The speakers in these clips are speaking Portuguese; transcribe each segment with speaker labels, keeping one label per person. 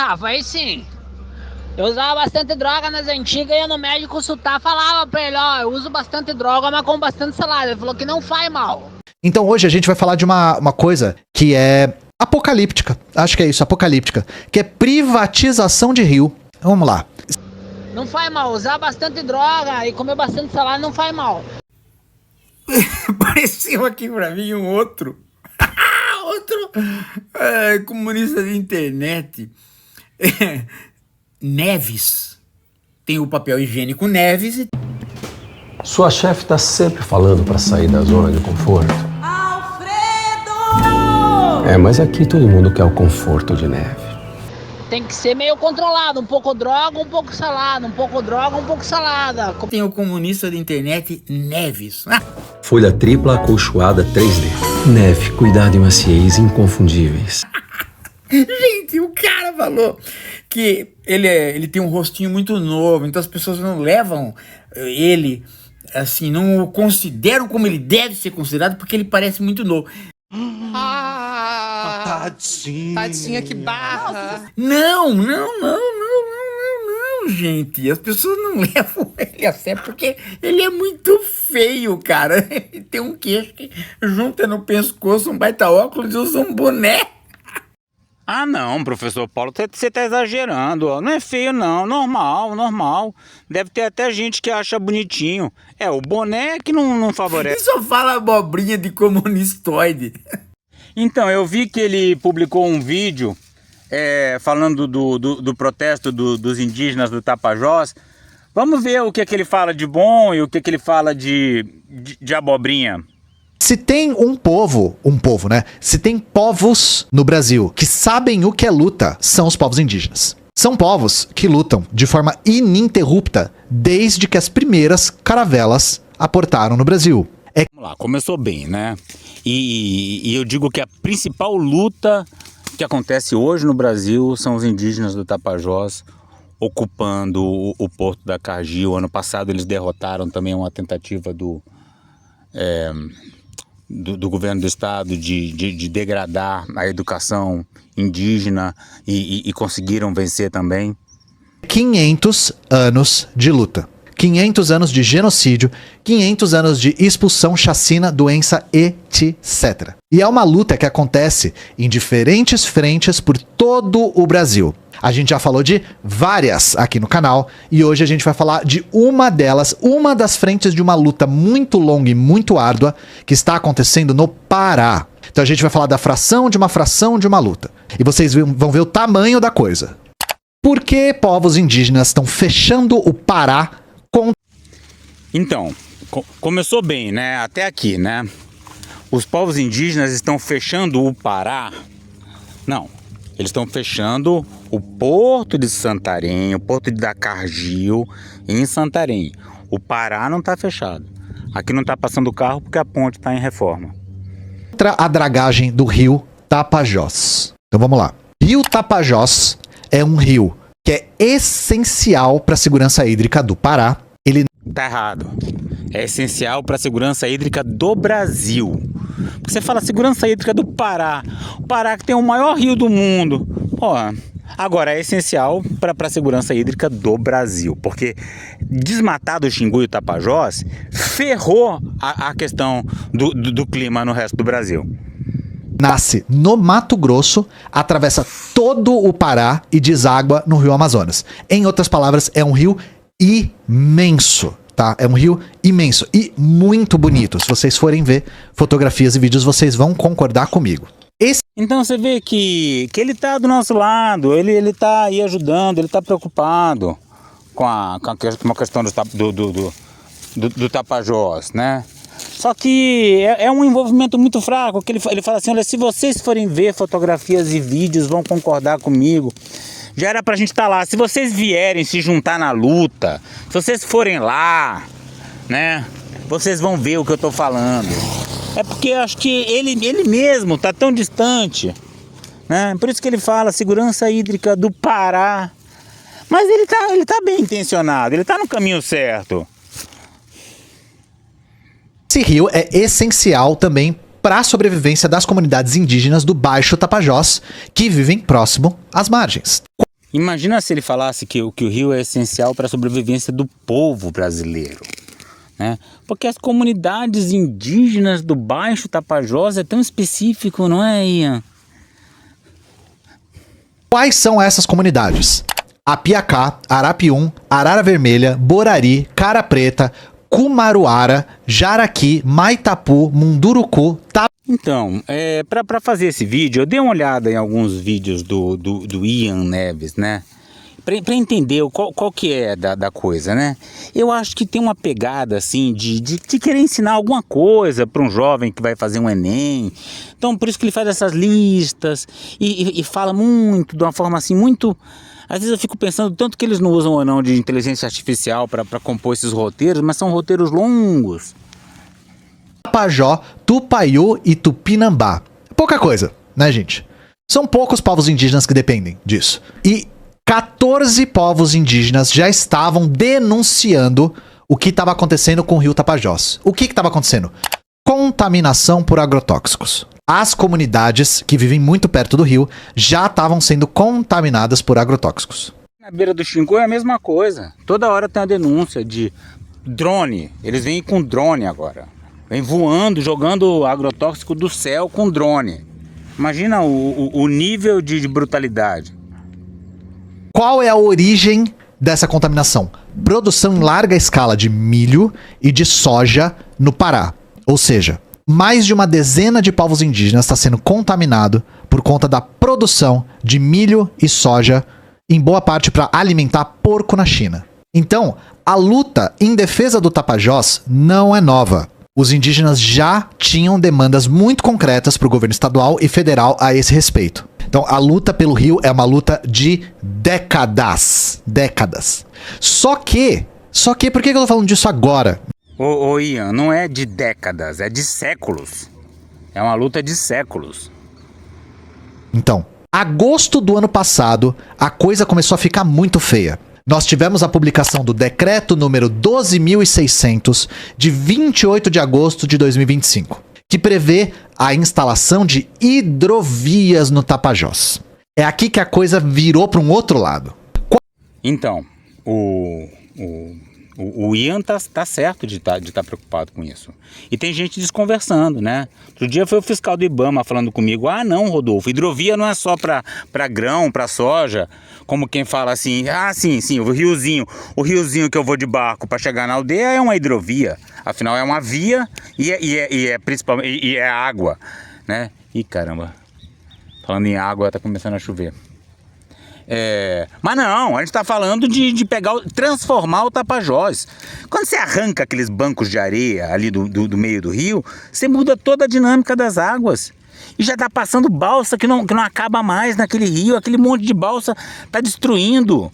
Speaker 1: Ah, foi sim. Eu usava bastante droga nas antigas e ia no médico consultar, falava pra ele, ó, eu uso bastante droga, mas com bastante salada. Ele falou que não faz mal.
Speaker 2: Então hoje a gente vai falar de uma coisa que é apocalíptica. Acho que é isso, apocalíptica. Que é privatização de rio. Vamos lá.
Speaker 1: Não faz mal, usar bastante droga e comer bastante salada não faz mal.
Speaker 3: Apareceu aqui pra mim um outro comunista de internet. Neves. Tem o papel higiênico Neves e...
Speaker 4: Sua chefe tá sempre falando pra sair da zona de conforto.
Speaker 5: Alfredo!
Speaker 4: Mas aqui todo mundo quer o conforto de Neve.
Speaker 1: Tem que ser meio controlado, um pouco droga, um pouco salada, um pouco droga, um pouco salada.
Speaker 3: Tem o comunista de internet Neves.
Speaker 4: Folha tripla acolchoada 3D. Neve, cuidado e maciez inconfundíveis.
Speaker 3: Gente, o cara falou que ele tem um rostinho muito novo, então as pessoas não levam ele, assim, não o consideram como ele deve ser considerado, porque ele parece muito novo.
Speaker 6: Tadinha. Tadinha, que barra.
Speaker 3: Não, gente. As pessoas não levam ele a sério porque ele é muito feio, cara. Ele tem um queixo que junta no pescoço, um baita óculos e usa um boné.
Speaker 7: Ah não, professor Paulo, você tá exagerando, ó. Não é feio não, normal. Deve ter até gente que acha bonitinho. O boné que não favorece.
Speaker 3: Ele só fala abobrinha de comunistoide.
Speaker 7: Então, eu vi que ele publicou um vídeo falando do protesto dos indígenas do Tapajós. Vamos ver o que ele fala de bom e o que ele fala de abobrinha.
Speaker 2: Se tem um povo, né? Se tem povos no Brasil que sabem o que é luta, são os povos indígenas. São povos que lutam de forma ininterrupta desde que as primeiras caravelas aportaram no Brasil.
Speaker 7: Vamos lá, começou bem, né? E eu digo que a principal luta que acontece hoje no Brasil são os indígenas do Tapajós ocupando o porto da Cargill. Ano passado eles derrotaram também uma tentativa do governo do estado de degradar a educação indígena e conseguiram vencer também.
Speaker 2: 500 anos de luta. 500 anos de genocídio, 500 anos de expulsão, chacina, doença, etc. E é uma luta que acontece em diferentes frentes por todo o Brasil. A gente já falou de várias aqui no canal e hoje a gente vai falar de uma delas, uma das frentes de uma luta muito longa e muito árdua que está acontecendo no Pará. Então a gente vai falar da fração de uma luta. E vocês vão ver o tamanho da coisa. Por que povos indígenas estão fechando o Pará com...
Speaker 7: Então, começou bem, né? Até aqui, né? Os povos indígenas estão fechando o Pará? Não. Eles estão fechando o porto de Santarém, o porto da Cargill em Santarém. O Pará não está fechado. Aqui não está passando carro porque a ponte está em reforma.
Speaker 2: Contra a dragagem do rio Tapajós. Então vamos lá. Rio Tapajós é um rio que é essencial para a segurança hídrica do Pará. Ele
Speaker 7: tá errado. É essencial para a segurança hídrica do Brasil. Você fala segurança hídrica do Pará. O Pará que tem o maior rio do mundo. Agora é essencial para a segurança hídrica do Brasil. Porque desmatar do Xingu e o Tapajós ferrou a questão do clima no resto do Brasil.
Speaker 2: Nasce no Mato Grosso, atravessa todo o Pará e deságua no rio Amazonas. Em outras palavras, é um rio imenso. Tá? É um rio imenso e muito bonito. Se vocês forem ver fotografias e vídeos, vocês vão concordar comigo.
Speaker 7: Então você vê que ele tá do nosso lado, ele tá aí ajudando, ele tá preocupado com a questão do Tapajós, né? Só que é um envolvimento muito fraco, que ele fala assim, olha, se vocês forem ver fotografias e vídeos, vão concordar comigo. Já era pra gente estar lá. Se vocês vierem se juntar na luta, se vocês forem lá, né, vocês vão ver o que eu tô falando. É porque eu acho que ele mesmo tá tão distante, né? Por isso que ele fala segurança hídrica do Pará. Mas ele tá bem intencionado, ele tá no caminho certo.
Speaker 2: Esse rio é essencial também para a sobrevivência das comunidades indígenas do Baixo Tapajós, que vivem próximo às margens.
Speaker 7: Imagina se ele falasse que o rio é essencial para a sobrevivência do povo brasileiro, né? Porque as comunidades indígenas do Baixo Tapajós é tão específico, não é, Ian?
Speaker 2: Quais são essas comunidades? Apiacá, Arapium, Arara Vermelha, Borari, Cara Preta, Cumaruara, Jaraqui, Maitapu, Munduruku,
Speaker 7: Então, para fazer esse vídeo, eu dei uma olhada em alguns vídeos do Ian Neves, né? Para entender qual que é da coisa, né? Eu acho que tem uma pegada, assim, de querer ensinar alguma coisa para um jovem que vai fazer um Enem. Então, por isso que ele faz essas listas e fala muito, de uma forma assim, muito... Às vezes eu fico pensando tanto que eles não usam ou não de inteligência artificial para compor esses roteiros, mas são roteiros longos.
Speaker 2: Tapajó, Tupaiú e Tupinambá. Pouca coisa, né, gente? São poucos povos indígenas que dependem disso. E 14 povos indígenas já estavam denunciando o que estava acontecendo com o rio Tapajós. O que estava acontecendo? Contaminação por agrotóxicos. As comunidades que vivem muito perto do rio já estavam sendo contaminadas por agrotóxicos.
Speaker 7: Na beira do Xingu é a mesma coisa. Toda hora tem a denúncia de drone. Eles vêm com drone agora. Vem voando, jogando agrotóxico do céu com drone. Imagina o nível de brutalidade.
Speaker 2: Qual é a origem dessa contaminação? Produção em larga escala de milho e de soja no Pará. Ou seja, mais de uma dezena de povos indígenas está sendo contaminado por conta da produção de milho e soja, em boa parte para alimentar porco na China. Então, a luta em defesa do Tapajós não é nova. Os indígenas já tinham demandas muito concretas para o governo estadual e federal a esse respeito. Então, a luta pelo rio é uma luta de décadas. Décadas. Só que, por que eu tô falando disso agora?
Speaker 7: Ô Ian, não é de décadas, é de séculos. É uma luta de séculos.
Speaker 2: Então, agosto do ano passado, a coisa começou a ficar muito feia. Nós tivemos a publicação do decreto número 12.600, de 28 de agosto de 2025, que prevê a instalação de hidrovias no Tapajós. É aqui que a coisa virou para um outro lado.
Speaker 7: Então, o Ian tá certo de tá preocupado com isso. E tem gente desconversando, né? Outro dia foi o fiscal do IBAMA falando comigo: ah, não, Rodolfo, hidrovia não é só para grão, para soja, como quem fala assim, sim, o riozinho que eu vou de barco para chegar na aldeia é uma hidrovia. Afinal, é uma via e principalmente é água, né? Ih, caramba, falando em água, tá começando a chover. Mas não, a gente está falando de transformar o Tapajós. Quando você arranca aqueles bancos de areia ali do meio do rio, você muda toda a dinâmica das águas. E já está passando balsa que não acaba mais naquele rio. Aquele monte de balsa está destruindo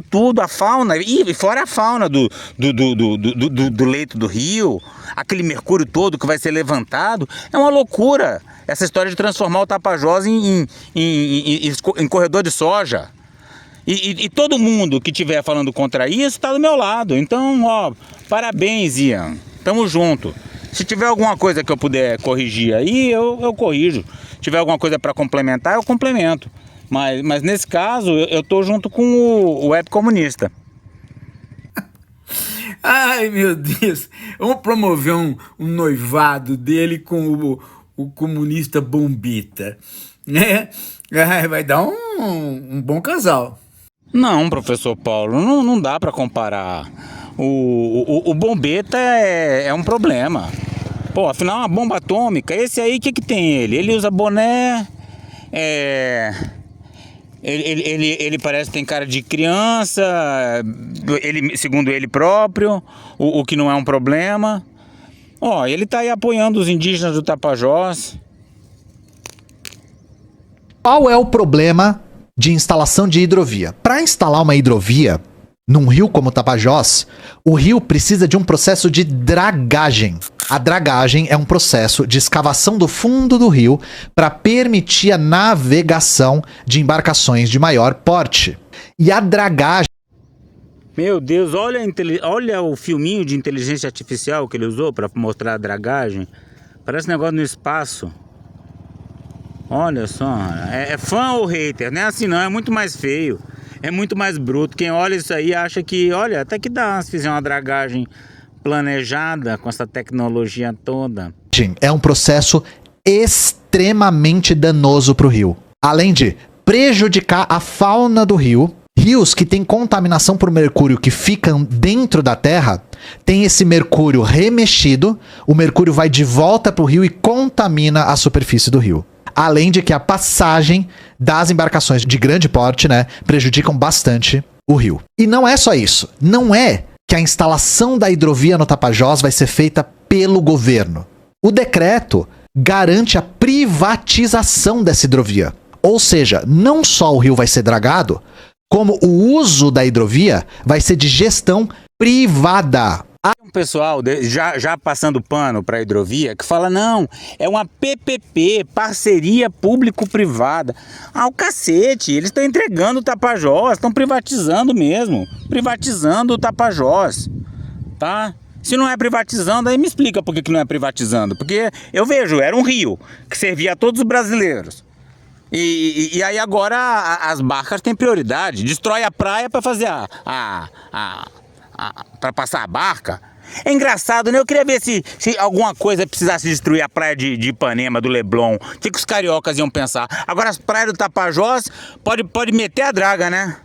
Speaker 7: tudo, a fauna, e fora a fauna do leito do rio, aquele mercúrio todo que vai ser levantado. É uma loucura essa história de transformar o Tapajós em corredor de soja. E todo mundo que estiver falando contra isso está do meu lado. Então, ó, parabéns, Ian. Tamo junto. Se tiver alguma coisa que eu puder corrigir aí, eu corrijo. Se tiver alguma coisa para complementar, eu complemento. Mas nesse caso, eu tô junto com o web comunista.
Speaker 3: Ai, meu Deus. Vamos promover um noivado dele com o comunista Bombita, né? Ai, vai dar um bom casal.
Speaker 7: Não, professor Paulo, não dá para comparar. O Bombeta é um problema. Pô, afinal, uma bomba atômica, esse aí, o que tem ele? Ele usa boné, ele parece que tem cara de criança, segundo ele próprio, o que não é um problema. Ó, ele tá aí apoiando os indígenas do Tapajós.
Speaker 2: Qual é o problema de instalação de hidrovia? Para instalar uma hidrovia num rio como o Tapajós, o rio precisa de um processo de dragagem. A dragagem é um processo de escavação do fundo do rio para permitir a navegação de embarcações de maior porte. E a dragagem...
Speaker 7: Meu Deus, olha o filminho de inteligência artificial que ele usou para mostrar a dragagem. Parece um negócio no espaço. Olha só, é fã ou hater? Não é assim não, é muito mais feio. é muito mais bruto. Quem olha isso aí acha que, olha, até que dá se fizer uma dragagem planejada com essa tecnologia toda.
Speaker 2: É um processo extremamente danoso para o rio. Além de prejudicar a fauna do rio, rios que têm contaminação por mercúrio que ficam dentro da terra, tem esse mercúrio remexido, o mercúrio vai de volta para o rio e contamina a superfície do rio. Além de que a passagem das embarcações de grande porte, né, prejudicam bastante o rio. E não é só isso. Não é que a instalação da hidrovia no Tapajós vai ser feita pelo governo. O decreto garante a privatização dessa hidrovia. Ou seja, não só o rio vai ser dragado, como o uso da hidrovia vai ser de gestão privada.
Speaker 7: Um pessoal já passando pano para a hidrovia que fala, não, é uma PPP, parceria público-privada. Ah, o cacete, eles estão entregando o Tapajós, estão privatizando mesmo, privatizando o Tapajós, tá? Se não é privatizando, aí me explica por que não é privatizando, porque eu vejo, era um rio que servia a todos os brasileiros. E aí agora as barcas têm prioridade, destrói a praia para fazer para passar a barca. É engraçado, né? Eu queria ver se alguma coisa precisasse destruir a praia de Ipanema, do Leblon. O que os cariocas iam pensar? Agora as praias do Tapajós pode meter a draga, né?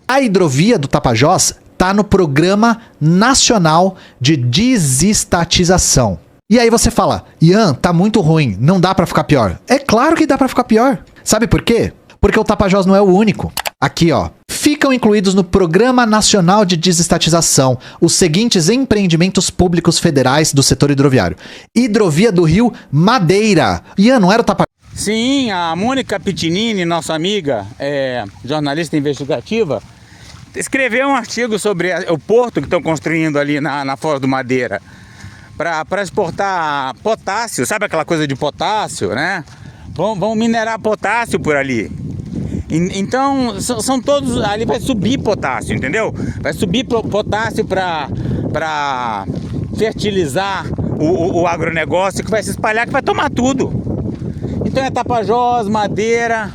Speaker 2: A hidrovia do Tapajós está no Programa Nacional de Desestatização. E aí você fala, Ian, tá muito ruim, não dá pra ficar pior. É claro que dá pra ficar pior. Sabe por quê? Porque o Tapajós não é o único. Aqui, ó. Ficam incluídos no Programa Nacional de Desestatização os seguintes empreendimentos públicos federais do setor hidroviário. Hidrovia do Rio Madeira. Ian, não era o Tapajós?
Speaker 7: Sim, a Mônica Pitinini, nossa amiga, jornalista investigativa, escreveu um artigo sobre o porto que estão construindo ali na Foz do Madeira para exportar potássio, sabe aquela coisa de potássio, né? Vão minerar potássio por ali. Então, são todos... Ali vai subir potássio, entendeu? Vai subir potássio para fertilizar o agronegócio, que vai se espalhar, que vai tomar tudo. Então é Tapajós, Madeira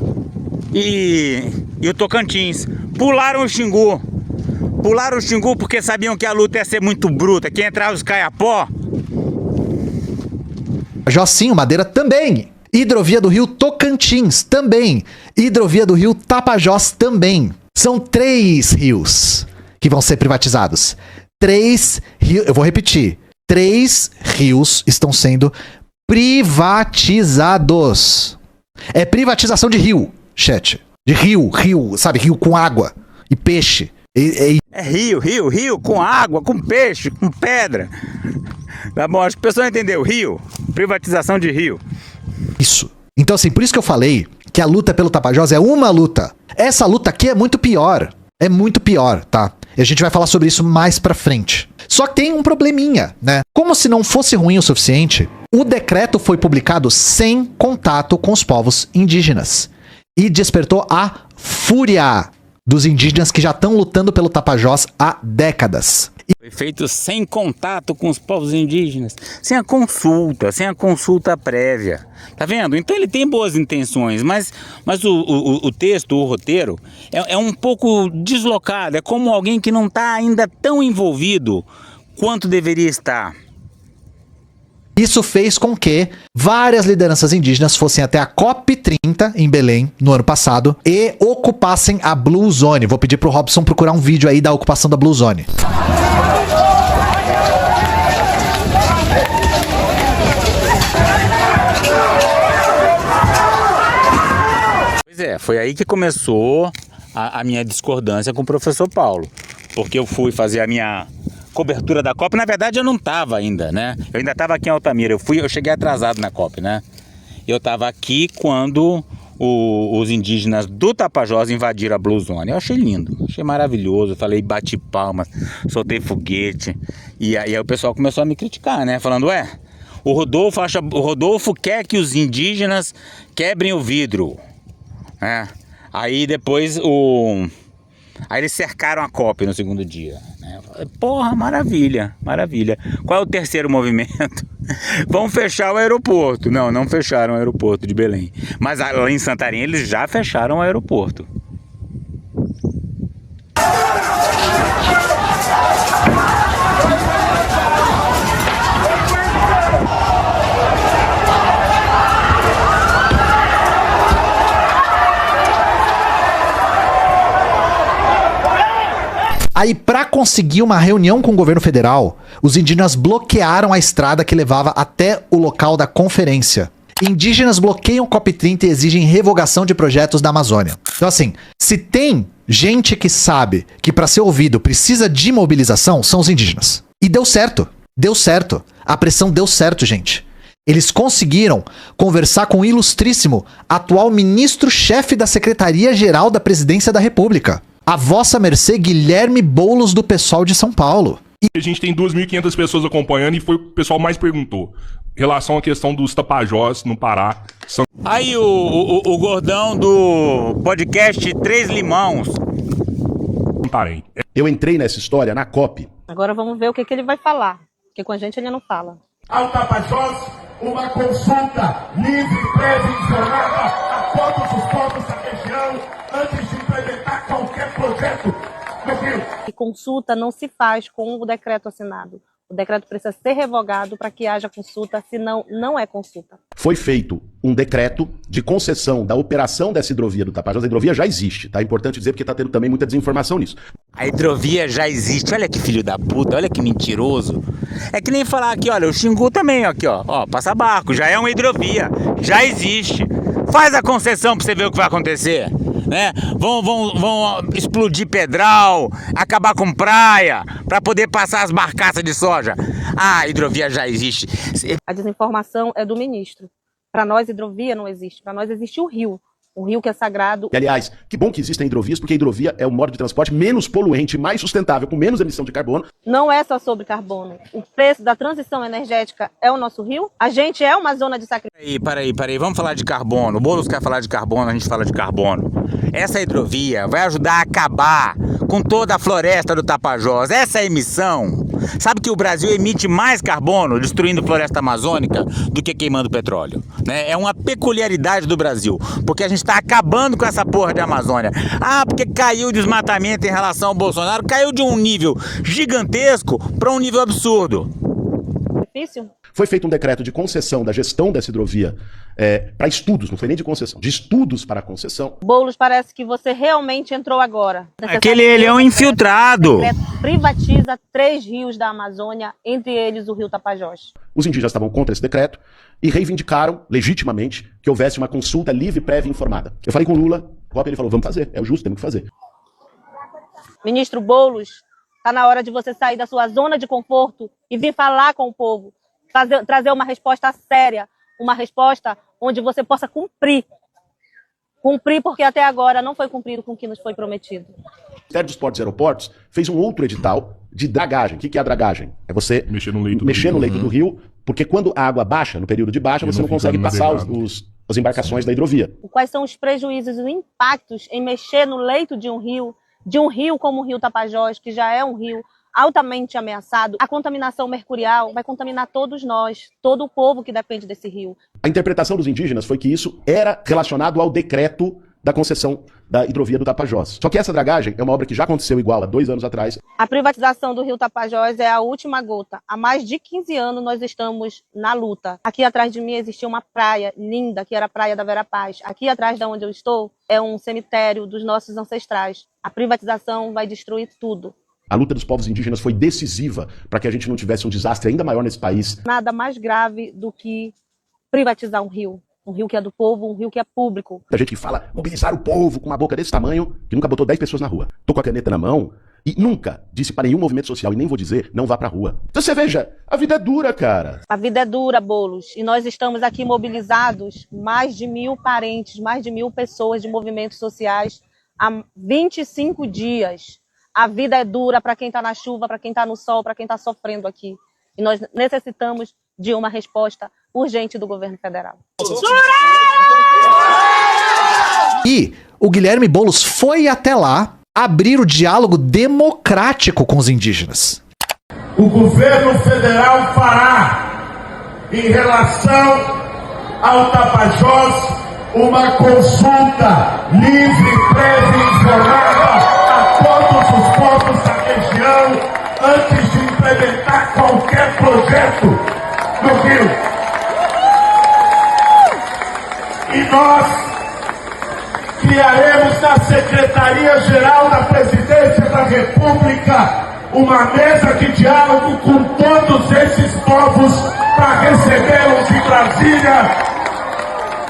Speaker 7: e o Tocantins. Pularam o Xingu. Pularam o Xingu porque sabiam que a luta ia ser muito bruta, que ia entrar os caiapó.
Speaker 2: Jocinho, Madeira também. Hidrovia do Rio Tocantins também. Hidrovia do Rio Tapajós também. São 3 rios que vão ser privatizados. 3 rios, eu vou repetir. 3 rios estão sendo privatizados. É privatização de rio, chat. De rio, sabe? Rio com água e peixe.
Speaker 7: É rio com água, com peixe, com pedra. Tá bom, acho que o pessoal entendeu. Rio, privatização de rio.
Speaker 2: Isso. Então, assim, por isso que eu falei que a luta pelo Tapajós é uma luta. Essa luta aqui é muito pior. É muito pior, tá? E a gente vai falar sobre isso mais pra frente. Só que tem um probleminha, né? Como se não fosse ruim o suficiente, o decreto foi publicado sem contato com os povos indígenas. E despertou a fúria dos indígenas que já estão lutando pelo Tapajós há décadas.
Speaker 7: Foi feito sem contato com os povos indígenas, sem a consulta prévia. Tá vendo? Então ele tem boas intenções, mas o texto, o roteiro, é um pouco deslocado. É como alguém que não está ainda tão envolvido quanto deveria estar.
Speaker 2: Isso fez com que várias lideranças indígenas fossem até a COP30 em Belém, no ano passado, e ocupassem a Blue Zone. Vou pedir pro Robson procurar um vídeo aí da ocupação da Blue Zone.
Speaker 7: Pois é, foi aí que começou a minha discordância com o professor Paulo. Porque eu fui fazer a minha cobertura da COP, na verdade eu não estava ainda, né? Eu ainda estava aqui em Altamira, eu cheguei atrasado na COP, né? Eu estava aqui quando os indígenas do Tapajós invadiram a Blue Zone. Eu achei lindo, achei maravilhoso, falei bate palmas, soltei foguete, e aí o pessoal começou a me criticar, né? Falando, o Rodolfo quer que os indígenas quebrem o vidro, né? Aí depois Aí eles cercaram a COP no segundo dia. Porra, maravilha, maravilha. Qual é o terceiro movimento? Vão fechar o aeroporto. Não fecharam o aeroporto de Belém. Mas lá em Santarém eles já fecharam o aeroporto.
Speaker 2: Aí, para conseguir uma reunião com o governo federal, os indígenas bloquearam a estrada que levava até o local da conferência. Indígenas bloqueiam o COP30 e exigem revogação de projetos da Amazônia. Então, assim, se tem gente que sabe que para ser ouvido precisa de mobilização, são os indígenas. E deu certo. Deu certo. A pressão deu certo, gente. Eles conseguiram conversar com o ilustríssimo atual ministro-chefe da Secretaria-Geral da Presidência da República. A vossa mercê Guilherme Boulos do PSOL de São Paulo.
Speaker 8: A gente tem 2.500 pessoas acompanhando e foi o que o pessoal mais perguntou. Em relação à questão dos Tapajós no Pará.
Speaker 7: Aí o gordão do podcast Três Limões.
Speaker 9: Eu entrei nessa história na COP.
Speaker 5: Agora vamos ver o que ele vai falar, porque com a gente ele não fala.
Speaker 10: Ao Tapajós, uma consulta livre, prévia e informada a todos os povos da região antes de implementar qualquer projeto no Rio.
Speaker 5: E consulta não se faz com o decreto assinado. O decreto precisa ser revogado para que haja consulta, senão não é consulta.
Speaker 9: Foi feito um decreto de concessão da operação dessa hidrovia do Tapajós. A hidrovia já existe, tá? É importante dizer porque está tendo também muita desinformação nisso.
Speaker 7: A hidrovia já existe, olha que filho da puta, olha que mentiroso. É que nem falar aqui, olha, o Xingu também, aqui, ó, passa barco, já é uma hidrovia, já existe. Faz a concessão pra você ver o que vai acontecer, né? Vão explodir pedral, acabar com praia, pra poder passar as barcaças de soja. Ah, a hidrovia já existe.
Speaker 5: A desinformação é do ministro. Para nós, hidrovia não existe. Para nós existe o rio que é sagrado.
Speaker 9: E, aliás, que bom que existem hidrovias, porque a hidrovia é o modo de transporte menos poluente, mais sustentável, com menos emissão de carbono.
Speaker 5: Não é só sobre carbono. O preço da transição energética é o nosso rio. A gente é uma zona de sacrifício.
Speaker 7: Peraí, vamos falar de carbono. O Boulos quer falar de carbono, a gente fala de carbono. Essa hidrovia vai ajudar a acabar com toda a floresta do Tapajós. Essa emissão, sabe que o Brasil emite mais carbono destruindo floresta amazônica do que queimando petróleo, né? É uma peculiaridade do Brasil, porque a gente está acabando com essa porra de Amazônia. Ah, porque caiu o desmatamento em relação ao Bolsonaro, caiu de um nível gigantesco para um nível absurdo.
Speaker 5: Difícil?
Speaker 9: Foi feito um decreto de concessão da gestão dessa hidrovia para estudos, não foi nem de concessão, de estudos para a concessão.
Speaker 5: Boulos, parece que você realmente entrou agora.
Speaker 7: Ele é um infiltrado.
Speaker 5: O decreto privatiza 3 rios da Amazônia, entre eles o rio Tapajós.
Speaker 9: Os indígenas estavam contra esse decreto e reivindicaram, legitimamente, que houvesse uma consulta livre, prévia e informada. Eu falei com o Lula, ele falou, vamos fazer, é o justo, temos que fazer.
Speaker 5: Ministro Boulos, está na hora de você sair da sua zona de conforto e vir falar com o povo. Trazer uma resposta séria, uma resposta onde você possa cumprir. Cumprir porque até agora não foi cumprido com o que nos foi prometido.
Speaker 9: O Ministério dos Portos e Aeroportos fez um outro edital de dragagem. O que é a dragagem? É você mexer no leito do rio, porque quando a água baixa, no período de baixa, você não consegue passar as embarcações da hidrovia.
Speaker 5: Quais são os prejuízos e os impactos em mexer no leito de um rio como o rio Tapajós, que já é um rio altamente ameaçado? A contaminação mercurial vai contaminar todos nós, todo o povo que depende desse rio.
Speaker 9: A interpretação dos indígenas foi que isso era relacionado ao decreto da concessão da hidrovia do Tapajós. Só que essa dragagem é uma obra que já aconteceu igual há 2 anos atrás.
Speaker 5: A privatização do rio Tapajós é a última gota. Há mais de 15 anos nós estamos na luta. Aqui atrás de mim existia uma praia linda, que era a Praia da Vera Paz. Aqui atrás de onde eu estou é um cemitério dos nossos ancestrais. A privatização vai destruir tudo.
Speaker 9: A luta dos povos indígenas foi decisiva para que a gente não tivesse um desastre ainda maior nesse país.
Speaker 5: Nada mais grave do que privatizar um rio que é do povo, um rio que é público.
Speaker 9: A gente que fala mobilizar o povo com uma boca desse tamanho, que nunca botou 10 pessoas na rua. Tô com a caneta na mão e nunca disse para nenhum movimento social, e nem vou dizer, não vá pra rua. Então você veja, a vida é dura, cara.
Speaker 5: A vida é dura, Boulos, e nós estamos aqui mobilizados, mais de 1.000 parentes, mais de 1.000 pessoas de movimentos sociais, há 25 dias. A vida é dura para quem está na chuva, para quem está no sol, para quem está sofrendo aqui. E nós necessitamos de uma resposta urgente do governo federal.
Speaker 2: E o Guilherme Boulos foi até lá abrir o diálogo democrático com os indígenas.
Speaker 10: O governo federal fará, em relação ao Tapajós, uma consulta livre, prévia e informada a todos os povos da região antes de implementar qualquer projeto no Rio. E nós criaremos na Secretaria-Geral da Presidência da República uma mesa de diálogo com todos esses povos para recebê-los em Brasília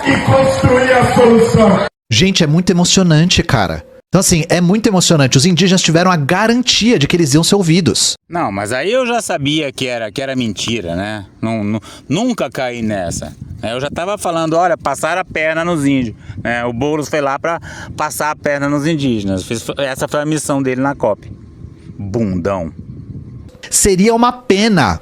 Speaker 10: e construir a solução.
Speaker 2: Gente, é muito emocionante, cara. Então, assim, é muito emocionante. Os indígenas tiveram a garantia de que eles iam ser ouvidos.
Speaker 7: Não, mas aí eu já sabia que era mentira, né? Nunca caí nessa. Eu já tava falando, olha, passar a perna nos índios. O Boulos foi lá pra passar a perna nos indígenas. Essa foi a missão dele na COP. Bundão.
Speaker 2: Seria uma pena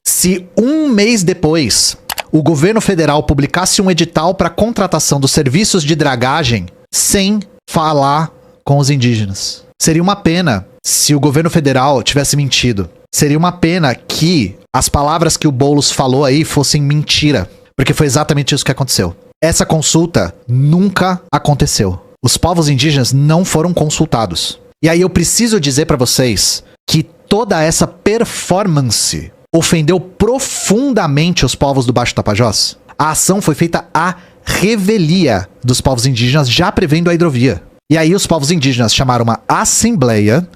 Speaker 2: se um mês depois o governo federal publicasse um edital para contratação dos serviços de dragagem sem falar com os indígenas. Seria uma pena se o governo federal tivesse mentido. Seria uma pena que as palavras que o Boulos falou aí fossem mentira, porque foi exatamente isso que aconteceu. Essa consulta nunca aconteceu. Os povos indígenas não foram consultados. E aí eu preciso dizer pra vocês que toda essa performance ofendeu profundamente os povos do Baixo Tapajós. A ação foi feita à revelia dos povos indígenas, já prevendo a hidrovia. E aí os povos indígenas chamaram uma assembleia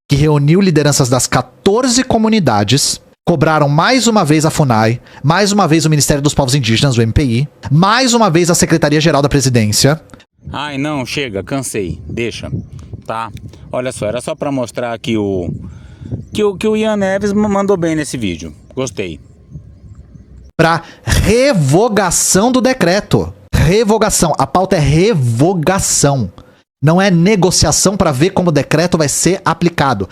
Speaker 2: que reuniu lideranças das 14 comunidades, cobraram mais uma vez a FUNAI, mais uma vez o Ministério dos Povos Indígenas, o MPI, mais uma vez a Secretaria-Geral da Presidência.
Speaker 7: Ai, não, chega, cansei, deixa, tá? Olha só, era só pra mostrar que o Ian Neves mandou bem nesse vídeo, gostei.
Speaker 2: Pra revogação do decreto. Revogação, a pauta é revogação. Não é negociação para ver como o decreto vai ser aplicado.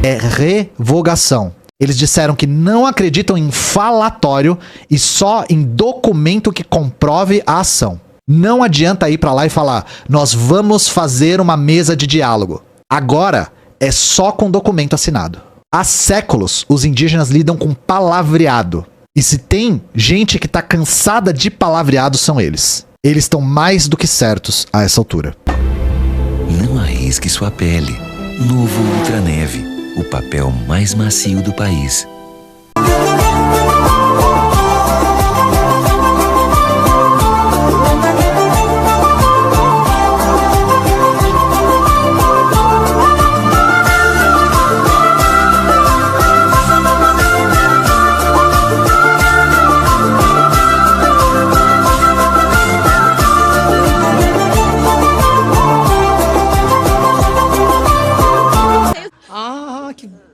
Speaker 2: É revogação. Eles disseram que não acreditam em falatório e só em documento que comprove a ação. Não adianta ir pra lá e falar, nós vamos fazer uma mesa de diálogo. Agora é só com documento assinado. Há séculos os indígenas lidam com palavreado. E se tem gente que tá cansada de palavreado, são eles. Eles estão mais do que certos a essa altura.
Speaker 11: Não arrisque sua pele. Novo Ultraneve, o papel mais macio do país.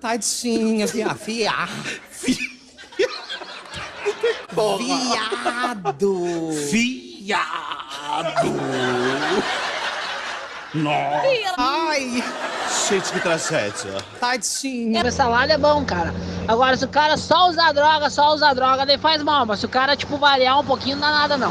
Speaker 6: Tadinha, viado.
Speaker 10: Nossa.
Speaker 6: Ai.
Speaker 10: Gente, que tragédia.
Speaker 6: Tadinha.
Speaker 1: Essa salada é bom, cara. Agora, se o cara só usa droga, daí faz mal. Mas se o cara, tipo, variar um pouquinho, não dá nada, não.